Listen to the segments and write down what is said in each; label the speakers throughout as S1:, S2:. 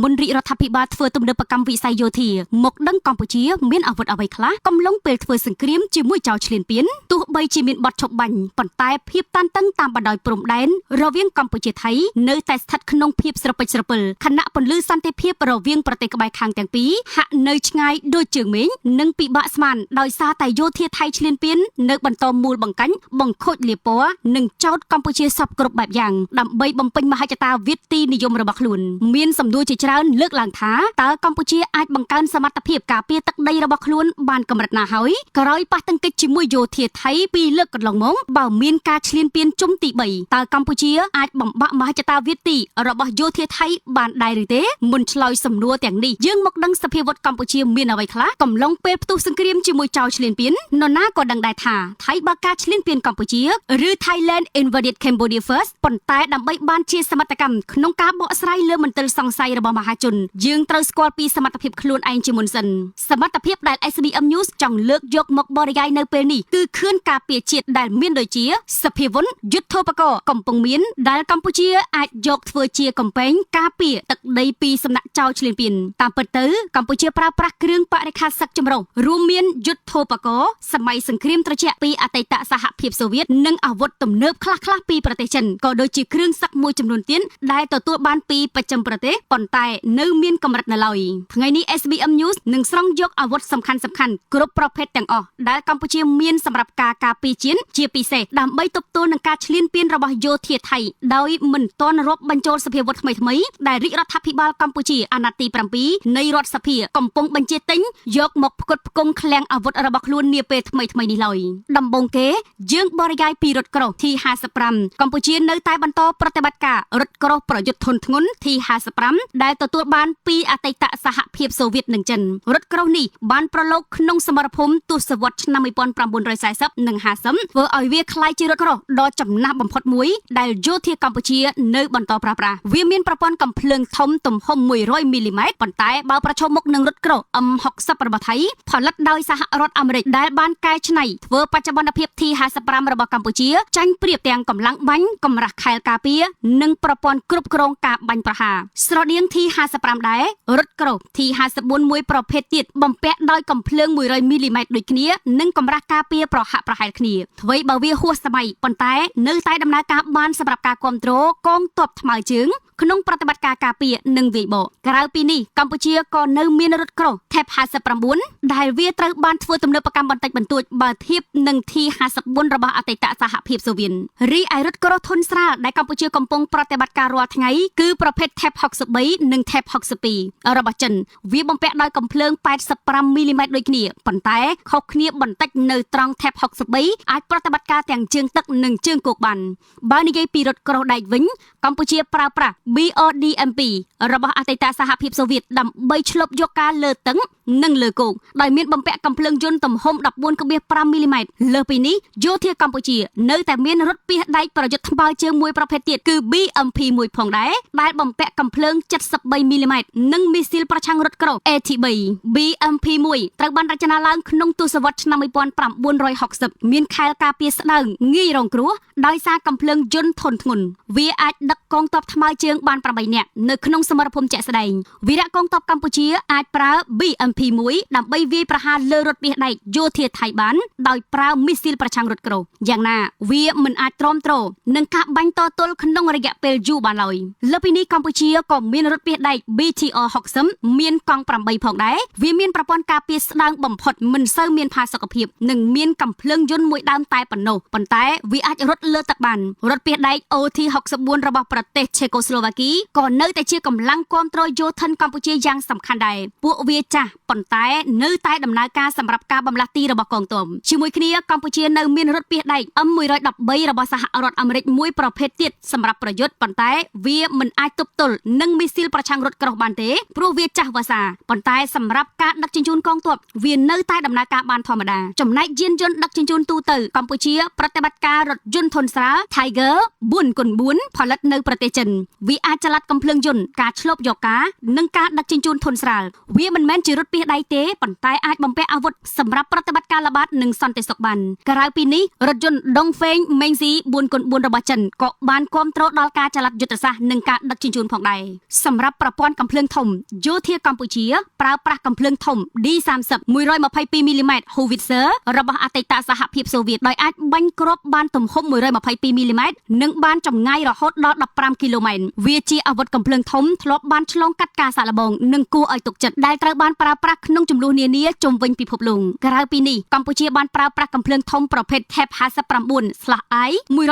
S1: មុនរាជរដ្ឋាភិបាលធ្វើទំនើបកម្មវិស័យយោធាមកដឹងកម្ពុជាមានអាវុធអ្វីខ្លះកំឡុងពេលធ្វើសង្គ្រាមជាមួយចៅឈ្លានពានទោះបីជាមានបទឈប់បាញ់ប៉ុន្តែភាពតានតឹងតាមបណ្ដោយព្រំដែនរវាងកម្ពុជាថៃនៅតែស្ថិតក្នុងភាពស្រពិចស្រពិលខណៈពន្លឺសន្តិភាពរវាងប្រទេសក្បែរខាងទាំងពីរហាក់នៅឆ្ងាយដូចជើងមេឃនិងពិបាកស្មានដោយសារតែយោធាថៃឈ្លានពាននៅបន្តមូលបង្កាញ់បង្ខូចលាពណ៌និងចោទកម្ពុជាសពគ្រប់បែបយ៉ាងដើម្បីបំពេញមហិច្ឆតាវិទ្យានិយមរបស់ខ្លួនមានសំណួរជាច្រើនលើកឡើងថាតើកម្ពុជាអាចបង្កើនសមត្ថភាពការពារទឹកដីរបស់ខ្លួនបានកម្រិតណាហើយក្រោយប៉ះទង្គិចជាមួយយោធាថៃពីរលើកកន្លងមកបើមានការឈ្លានពានជុំទី3តើកម្ពុជាអាចបំបាក់មហិច្ឆតាវិទ្យារបស់យោធាថៃបានដែរឬទេមុនឆ្លើយសំណួរទាំងនេះយើងមកដឹងសភាវុធកម្ពុជាមានអ្វីខ្លះកំឡុងពេលផ្ទុះសង្គ្រាមជាមួយចៅឈ្លានពាននរណាក៏ដឹងដែរថាថៃបើកការឈ្លានពានកម្ពុជាឬ Thailand invaded Cambodia first ប៉ុន្តែដើម្បីបានជាសមត្ថកម្មក្នុងការបកស្រាយលើមន្ទិលសង្ស័យរបស់មហាជនយើងត្រូវស្គាល់ពីសមត្ថភាពខ្លួនឯងជាមុនសិនសមត្ថភាពដែល SBM News ចង់លើកយកមកបរិយាយនៅពេលនេះគឺខឿនការពារជាតិដែលមានដូចជាសភាវុធយុទ្ធោបករណ៍កំពុងមានដែលកម្ពុជាអាចយកធ្វើជាកំពែងការពារទឹកដីពីសំណាក់ចៅឈ្លានពានតាមពិតទៅកម្ពុជាប្រើប្រាស់គ្រឿងបរិក្ខារសឹកចម្រុះរួមមានយុទ្ធោបករណ៍សម័យសង្គ្រាមត្រជាក់ពីអតីតសហភាពសូវៀតនិងអាវុធទំនើបខ្លះៗពីប្រទេសចិនក៏ដូចជាគ្រឿងសឹកមួយចំនួនទៀតដែលទទួលបានពីបច្ចឹមប្រទេសប៉ុន្តែនៅមានកម្រិតនៅឡើយថ្ងៃនេះ SBM News នឹងស្រង់យកអាវុធសំខាន់ៗគ្រប់ប្រភេទទាំងអស់ដែលកម្ពុជាមានសម្រាប់ការការពារជាតិជាពិសេសដើម្បីទប់ទល់នឹងការឈ្លានពានរបស់យោធាថៃដោយមិនទាន់រាប់បញ្ចូលសភាវុធថ្មីៗដែលរាជរដ្ឋាភិបាលកម្ពុជាអាណត្តិទី7នៃរដ្ឋសភាកំពុងបញ្ជាទិញយកមកផ្គត់ផ្គង់ឃ្លាំងអាវុធរបស់ខ្លួននាពេលថ្មីៗនេះឡើយដំបូងគេយើងបរិយាយពីរថក្រោះ T55 កម្ពុជានៅតែបន្តប្រតិបត្តិការរថក្រោះប្រយុទ្ធធុនធ្ងន់ T55 ដែលទទួលបានពីអតីតសហភាពសូវៀតនិងចិនរថក្រោះនេះបានប្រឡូកក្នុងសមរភូមិទសវត្សរ៍ឆ្នាំ1940និង50ធ្វើឲ្យវាក្លាយជារថក្រោះដ៏ចំណាស់បំផុតមួយដែលយោធាកម្ពុជានៅបន្តប្រើប្រាស់វាមានប្រព័ន្ធកំភ្លើងធំទំហំ100មីលីម៉ែត្រប៉ុន្តែបើប្រឈមមុខនឹងរថក្រោះ M60 របស់ថៃផលិតដោយសហរដ្ឋអាមេរិកដែលបានកែច្នៃធ្វើបច្ចុប្បន្នភាព T55 របស់កម្ពុជាចាញ់ប្រៀបទាំងកម្លាំងបាញ់កម្រាស់ខែលការពារនិងប្រព័ន្ធគ្រប់គ្រងការបាញ់ប្រហារស្រដៀង T55 ដែររថក្រោះ T54 មួយប្រភេទទៀតបំពាក់ដោយកំភ្លើង100មីលីម៉ែត្រដូចគ្នានិងកម្រាស់ការពារប្រហាក់ប្រហែលគ្នាអ្វីបើវាហួសសម័យប៉ុន្តែនៅតែដំណើរការបានសម្រាប់ការគ្រប់គ្រងកងទ័ពថ្មើរជើងក្នុងប្រតិបត្តិការការពារនិងវាយបកក្រៅពីនេះកម្ពុជាក៏នៅមានរថក្រោះ THEP 59ដែលវាត្រូវបានធ្វើទំនើបកម្មបន្តិចបន្តួចបើធៀបនឹង T54 របស់អតីតសហភាពសូវៀតរីឯរថក្រោះធុនស្រាលដែលកម្ពុជាកំពុងប្រតិបត្តិការរាល់ថ្ងៃគឺប្រភេទ THEP 63និង THEP 62របស់ចិនវាបំពាក់ដោយកំភ្លើង85មីលីម៉ែត្រដូចគ្នាប៉ុន្តែខុសគ្នាបន្តិចនៅត្រង់ THEP 63អាចប្រតិបត្តិការទាំងជើងទឹកនិងជើងគោកបានបើនិយាយពីរថក្រោះដែកវិញកម្ពុជាប្រើប្រាស់ BRDM2 របស់អតីតសហភាពសូវៀតដើម្បីឆ្លប់យកការលើទឹកនិងលើគោកដោយមានបំពាក់កំភ្លើងយន្តទំហំ 14.5 មីលីម៉ែត្រលើសពីនេះយោធាកម្ពុជានៅតែមានរថពាសដែកប្រយុទ្ធថ្មើរជើងមួយប្រភេទទៀតគឺ BMP1 ផងដែរដែលបំពាក់កំភ្លើង 73 មីលីម៉ែត្រនិងមីស៊ីលប្រឆាំងរថក្រោះ AT3 BMP1 ត្រូវបានរចនាឡើងក្នុងទសវត្សរ៍ឆ្នាំ1960មានខែលការពារស្ដើងងាយរងគ្រោះដោយសារកំភ្លើងយន្តធុនធ្ងន់វាអាចដឹកកងទ័ពថ្មើរជើងបាន8នាក់នៅក្នុងសមរភូមិជាក់ស្ដែងវីរៈកងទ័ពកម្ពុជាអាចប្រើ BMP1 ដើម្បីវាយប្រហារលើរថពាសដែកយោធាថៃបានដោយប្រើមីស៊ីលប្រឆាំងរថក្រោះយ៉ាងណាវាមិនអាចទ្រាំទ្រនឹងការបាញ់តទល់ក្នុងរយៈពេលយូរបានឡើយលើពីនេះកម្ពុជាក៏មានរថពាសដែក BTR 60មានកង់8ផងដែរវាមានប្រព័ន្ធការពារស្ដើងបំផុតមិនសូវមានផាសុកភាពនិងមានកំភ្លើងយន្តមួយដើមតែប៉ុណ្ណោះប៉ុន្តែវាអាចរត់លើទឹកបានរថពាសដែក OT64 របស់ប្រទេសឆេកូស្លូវ៉ាគីក៏នៅតែជាកម្លាំងគាំទ្រយោធិនកម្ពុជាយ៉ាងសំខាន់ដែរពួកវាចាស់ប៉ុន្តែនៅតែដំណើរការសម្រាប់ការបម្លាស់ទីរបស់កងទ័ពជាមួយគ្នាកម្ពុជានៅមានរថពាសដែក M113 របស់សហរដ្ឋអាមេរិកមួយប្រភេទទៀតសម្រាប់ប្រយុទ្ធប៉ុន្តែវាមិនអាចទប់ទល់នឹងមីស៊ីលប្រឆាំងរថក្រោះបានទេព្រោះវាចាស់វស្សាប៉ុន្តែសម្រាប់ការដឹកជញ្ជូនកងទ័ពវានៅតែដំណើរការបានធម្មតាចំណែកយានយន្តដឹកជញ្ជូនទូទៅកម្ពុជាប្រតិបត្តិការរថយន្តធុនស្រាល Tiger 4x4 ផលិតនៅប្រទេសចិនវា វាអាចចល័តកំភ្លើងយន្តការឆ្លប់យកការនិងការដឹកជញ្ជូនធនស្រាលវាមិនមែនជារថពាសដៃទេប៉ុន្តែអាចបំពាក់អាវុធសម្រាប់ប្រតិបត្តិការល្បាតនិងសន្តិសុខបានក្រៅពីនេះរថយន្តដុងហ្វេងមេងស៊ី 4x4 របស់ចិនក៏បានគាំទ្រដល់ការចល័តយុទ្ធសាស្ត្រនិងការដឹកជញ្ជូនផងដែរសម្រាប់ប្រព័ន្ធកំភ្លើងធំយោធាកម្ពុជាប្រើប្រាស់កំភ្លើងធំ D30 122 មីលីម៉ែត្រ Howitzer របស់អតីតសហភាពសូវៀតដោយអាចបាញ់គ្រាប់បានទំហំ122មីលីម៉ែត្រនិងបានចម្ងាយរហូតដល់15គីឡូម៉ែត្រវាជាអាវុធកំភ្លើងធំធ្លាប់បានឆ្លងកាត់ការសាកល្បងនិងគួរឲ្យទុកចិត្តដែលត្រូវបានប្រើប្រាស់ក្នុងចំនួននានាជុំវិញពិភពលោកក្រៅពីនេះកម្ពុជាបានប្រើប្រាស់កំភ្លើងធំប្រភេទ THEP 59/I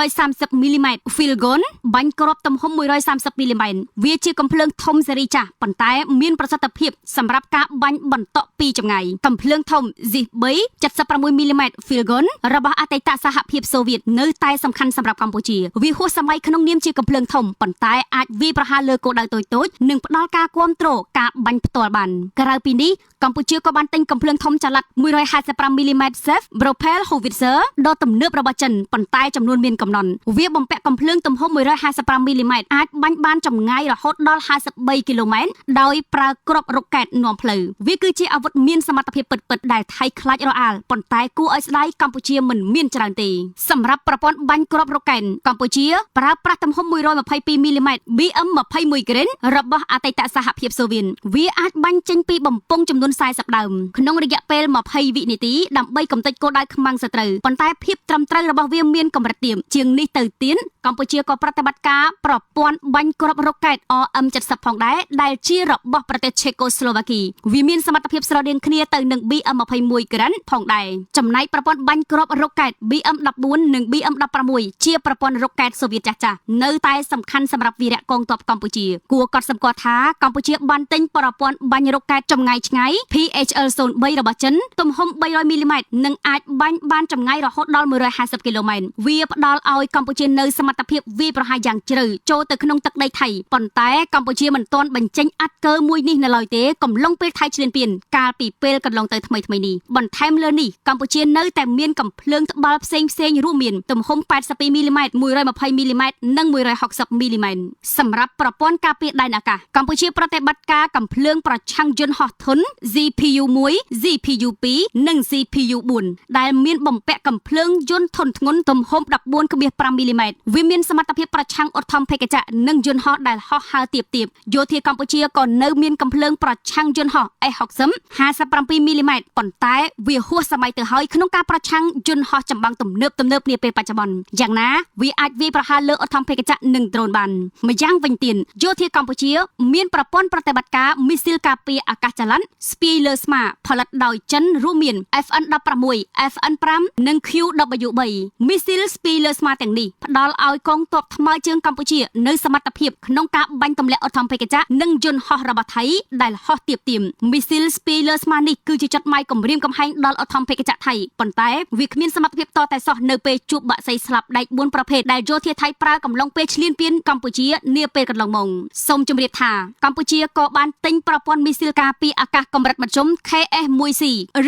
S1: 130មីលីម៉ែត្រ Field Gun បាញ់គ្រាប់ទំហំ130មីលីម៉ែត្រវាជាកំភ្លើងធំស៊េរីចាស់ប៉ុន្តែមានប្រសិទ្ធភាពសម្រាប់ការបាញ់បន្តក់ពីចម្ងាយកំភ្លើងធំ ZISB 76មីលីម៉ែត្រ Field Gun របស់អតីតសហភាពសូវៀតនៅតែសំខាន់សម្រាប់កម្ពុជាវាហួសសម័យក្នុងនាមជាកំភ្លើងធំប៉ុន្តែអាចវាយប្រហារលើគោលដៅតូចៗនិងផ្ដល់ការគាំទ្រការបាញ់ផ្ទាល់បានក្រៅពីនេះកម្ពុជាក៏បានទិញកំភ្លើងធំចល័ត155មីលីម៉ែត្រ SAF Propel Howitzer ដ៏ទំនើបរបស់ចិនប៉ុន្តែចំនួនមានកំណត់វាបំពាក់កំភ្លើងទំហំ155មីលីម៉ែត្រអាចបាញ់បានចម្ងាយរហូតដល់53គីឡូម៉ែត្រដោយប្រើគ្រាប់រ៉ុកកែតនាំផ្លូវវាគឺជាអាវុធមានសមត្ថភាពពិតៗដែលថៃខ្លាចរអាលប៉ុន្តែគួរឲ្យស្ដាយកម្ពុជាមិនមានច្រើនទេសម្រាប់ប្រព័ន្ធបាញ់គ្រាប់រ៉ុកកែតកម្ពុជាប្រើប្រាស់ទំហំ122មីលីម៉ែត្រ BM21 Green របស់អតីតសហភាពសូវៀតវាអាចបាញ់ចេញពីបំពង់ចំនួន40ដើមក្នុងរយៈពេល20វិនាទីដើម្បីកំទេចគោលដៅខ្មាំងសត្រូវប៉ុន្តែភាពត្រឹមត្រូវរបស់វាមានកម្រិតទាបជាងនេះទៅទៀតកម្ពុជាក៏ប្រតិបត្តិការប្រព័ន្ធបាញ់គ្រាប់រ៉ុកកែត RM70 ផងដែរដែលជារបស់ប្រទេសឆេកូស្លូវ៉ាគីវាមានសមត្ថភាពស្រដៀងគ្នាទៅនឹង BM21 Green ផងដែរចំណែកប្រព័ន្ធបាញ់គ្រាប់រ៉ុកកែត BM14 និង BM16 ជាប្រព័ន្ធរ៉ុកកែតសូវៀតចាស់ៗនៅតែសំខាន់សម្រាប់វីរៈកងទ័ពកម្ពុជាគួរកត់សម្គាល់ថាកម្ពុជាបានទិញប្រព័ន្ធបាញ់រ៉ុកកែតចម្ងាយឆ្ងាយ PHL-03 របស់ចិនទំហំ300មីលីម៉ែត្រនិងអាចបាញ់បានចម្ងាយរហូតដល់150គីឡូម៉ែត្រវាផ្ដល់ឲ្យកម្ពុជានៅសមត្ថភាពវាយប្រហារយ៉ាងជ្រៅចូលទៅក្នុងទឹកដីថៃប៉ុន្តែកម្ពុជាមិនទាន់បញ្ចេញអត្តកើមួយនេះនៅឡើយទេកំឡុងពេលថៃឈ្លានពានកាលពីពេលកន្លងទៅថ្មីៗនេះបន្ថែមលើនេះកម្ពុជានៅតែមានកំភ្លើងត្បាល់ផ្សេងៗរួមមានទំហំ82មីលីម៉ែត្រ120មីលីម៉ែត្រនិង160មីលីម៉ែត្រសម្រាប់ប្រព័ន្ធការពារដែនអាកាសកម្ពុជាប្រតិបត្តិការកំភ្លើងប្រឆាំងយន្តហោះធុន ZPU-1 ZPU-2 និង ZPU-4 ដែលមានបំពាក់កំភ្លើងយន្តធុនធ្ងន់ទំហំ 14.5 មីលីម៉ែត្រវាមានសមត្ថភាពប្រឆាំងឧទ្ធម្ភាគចក្រនិងយន្តហោះដែលហោះហើរទាបៗយោធាកម្ពុជាក៏នៅមានកំភ្លើងប្រឆាំងយន្តហោះ S-60 57មីលីម៉ែត្រប៉ុន្តែវាហួសសម័យទៅហើយក្នុងការប្រឆាំងយន្តហោះចម្បាំងទំនើបនាពេលបច្ចុប្បន្នយ៉ាងណាវាអាចវាយប្រហារលើឧទ្ធម្ភាគចក្រនិងដ្រូនបានម្យ៉ាងវិញទៀតយោធាកម្ពុជាមានប្រព័ន្ធប្រតិបត្តិការមីស៊ីលការពារអាកាសចល័តស្ពាយលើស្មាផលិតដោយចិនរួមមាន FN-16 FN-5 និង QW-3 មីស៊ីលស្ពាយលើស្មាទាំងនេះផ្ដល់ឲ្យកងទ័ពថ្មើរជើងកម្ពុជានៅសមត្ថភាពក្នុងការបាញ់ទម្លាក់ឧទ្ធម្ភាគចក្រនិងយន្តហោះរបស់ថៃដែលហោះទាបៗមីស៊ីលស្ពាយលើស្មានេះគឺជាចុតម៉ាយគំរាមកំហែងដល់ឧទ្ធម្ភាគចក្រថៃប៉ុន្តែវាគ្មានសមត្ថភាពតតែសោះនៅពេលជួបបក្សីស្លាប់ដែក4ប្រភេទដែលយោធាថៃប្រើកំឡុងពេលឈ្លានពានកម្ពុជានាពេលកន្លងមកសូមជម្រាបថាកម្ពុជាក៏បានទិញប្រព័ន្ធមីស៊ីលការពារអាកាសកម្រិតមធ្យម KS-1C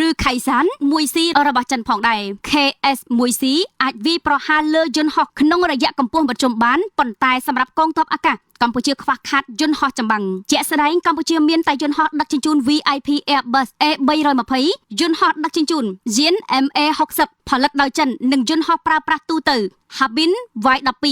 S1: ឬ Kaisan 1C របស់ចិនផងដែរ KS-1C អាចវាយប្រហារលើយន្តហោះក្នុងរយៈកម្ពស់មធ្យមបានប៉ុន្តែសម្រាប់កងទ័ពអាកាសកម្ពុជាខ្វះខាតយន្តហោះចម្បាំងជាក់ស្ដែងកម្ពុជាមានតែយន្តហោះដឹកជញ្ជូន VIP Airbus A320 យន្តហោះដឹកជញ្ជូន Yin MA60 ផលិតដោយចិននិងយន្តហោះប្រើប្រាស់ទូទៅ Harbin Y12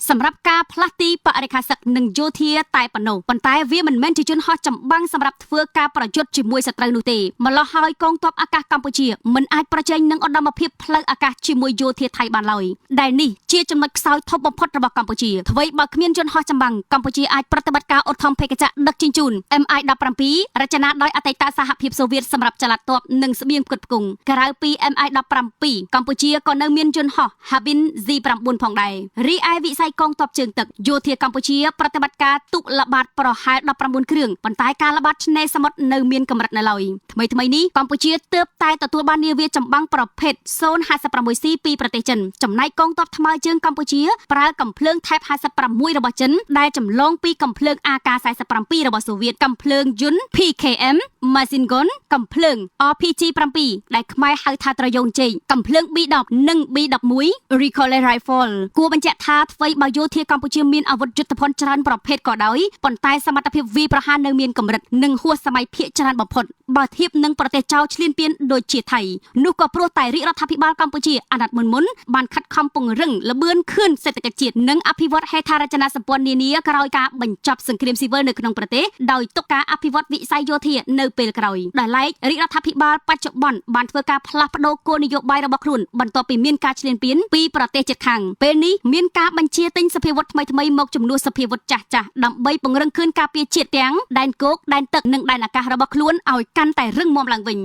S1: សម្រាប់ការផ្លាស់ទីបរិក្ខារសឹកនិងយោធាតែប៉ុណ្ណោះប៉ុន្តែវាមិនមែនជាយន្តហោះចម្បាំងសម្រាប់ធ្វើការប្រយុទ្ធជាមួយសត្រូវនោះទេម្ល៉េះហើយកងទ័ពអាកាសកម្ពុជាមិនអាចប្រជែងនឹងឧត្តមភាពផ្លូវអាកាសជាមួយយោធាថៃបានឡើយដែលនេះជាចំណុចខ្សោយធំបំផុតរបស់កម្ពុជាអ្វីបើគ្មានយន្តហោះចម្បាំងកម្ពុជាអាចប្រតិបត្តិការឧទ្ធម្ភាគចក្រដឹកជញ្ជូន MI-17 រចនាដោយអតីតសហភាពសូវៀតសម្រាប់ចល័តទ័ពនិងស្បៀងផ្គត់ផ្គង់ក្រៅពី MI-17 កម្ពុជាក៏នៅមានយន្តហោះ Harbin Z9 ផងដែររីឯវិស័យកងទ័ពជើងទឹកយោធាកម្ពុជាប្រតិបត្តិការទូកល្បាតប្រហែល19គ្រឿងប៉ុន្តែការល្បាតឆ្នេរសមុទ្រនៅមានកម្រិតនៅឡើយថ្មីនេះកម្ពុជាទើបតែទទួលបាននាវាចម្បាំងប្រភេទ 056C ពីប្រទេសចិនចំណែកកងទ័ពថ្មើរជើងកម្ពុជាប្រើកំភ្លើង THEP 56របស់ចិនដែលចំ ចម្លងពីកំភ្លើង AK-47 របស់សូវៀតកំភ្លើងយន្ត PKM Machine Gun កំភ្លើង RPG-7 ដែលខ្មែរហៅថាត្រយងជែកកំភ្លើង B10 និង B11 Recoil Rifle គួរបញ្ជាក់ថាថ្មីបើយោធាកម្ពុជាមានអាវុធយុទ្ធភ័ណ្ឌច្រើនប្រភេទក៏ដោយប៉ុន្តែសមត្ថភាពវាយប្រហារនៅមានកម្រិតនិងហួសសម័យភាគច្រើនបំផុតបើធៀបនឹងប្រទេសចោលឈ្លានពានដូចជាថៃនោះក៏ព្រោះតែរាជរដ្ឋាភិបាលកម្ពុជាអាណត្តិមុនបានខិតខំពង្រឹងល្បឿនខឿនសេដ្ឋកិច្ចជាតិនិងអភិវឌ្ឍហេដ្ឋារចនាសម្ព័ន្ធនានាក្រោយការបញ្ចប់សង្គ្រាមស៊ីវិលនៅក្នុងប្រទេសដោយទុកការអភិវឌ្ឍវិស័យយោធានៅពេលក្រោយដែលឡែករាជរដ្ឋាភិបាលបច្ចុប្បន្នបានធ្វើការផ្លាស់ប្ដូរគោលនយោបាយរបស់ខ្លួនបន្ទាប់ពីមានការឈ្លានពានពីប្រទេសជិតខាងពេលនេះមានការបញ្ជាទិញសភាវុធថ្មីៗមកជំនួសសភាវុធចាស់ៗដើម្បីពង្រឹងខឿនការពារជាតិទាំងដែនគោកដែនទឹកនិងដែនអាកាសរបស់ខ្លួនឲ្យកាន់តែរឹងមាំឡើងវិញ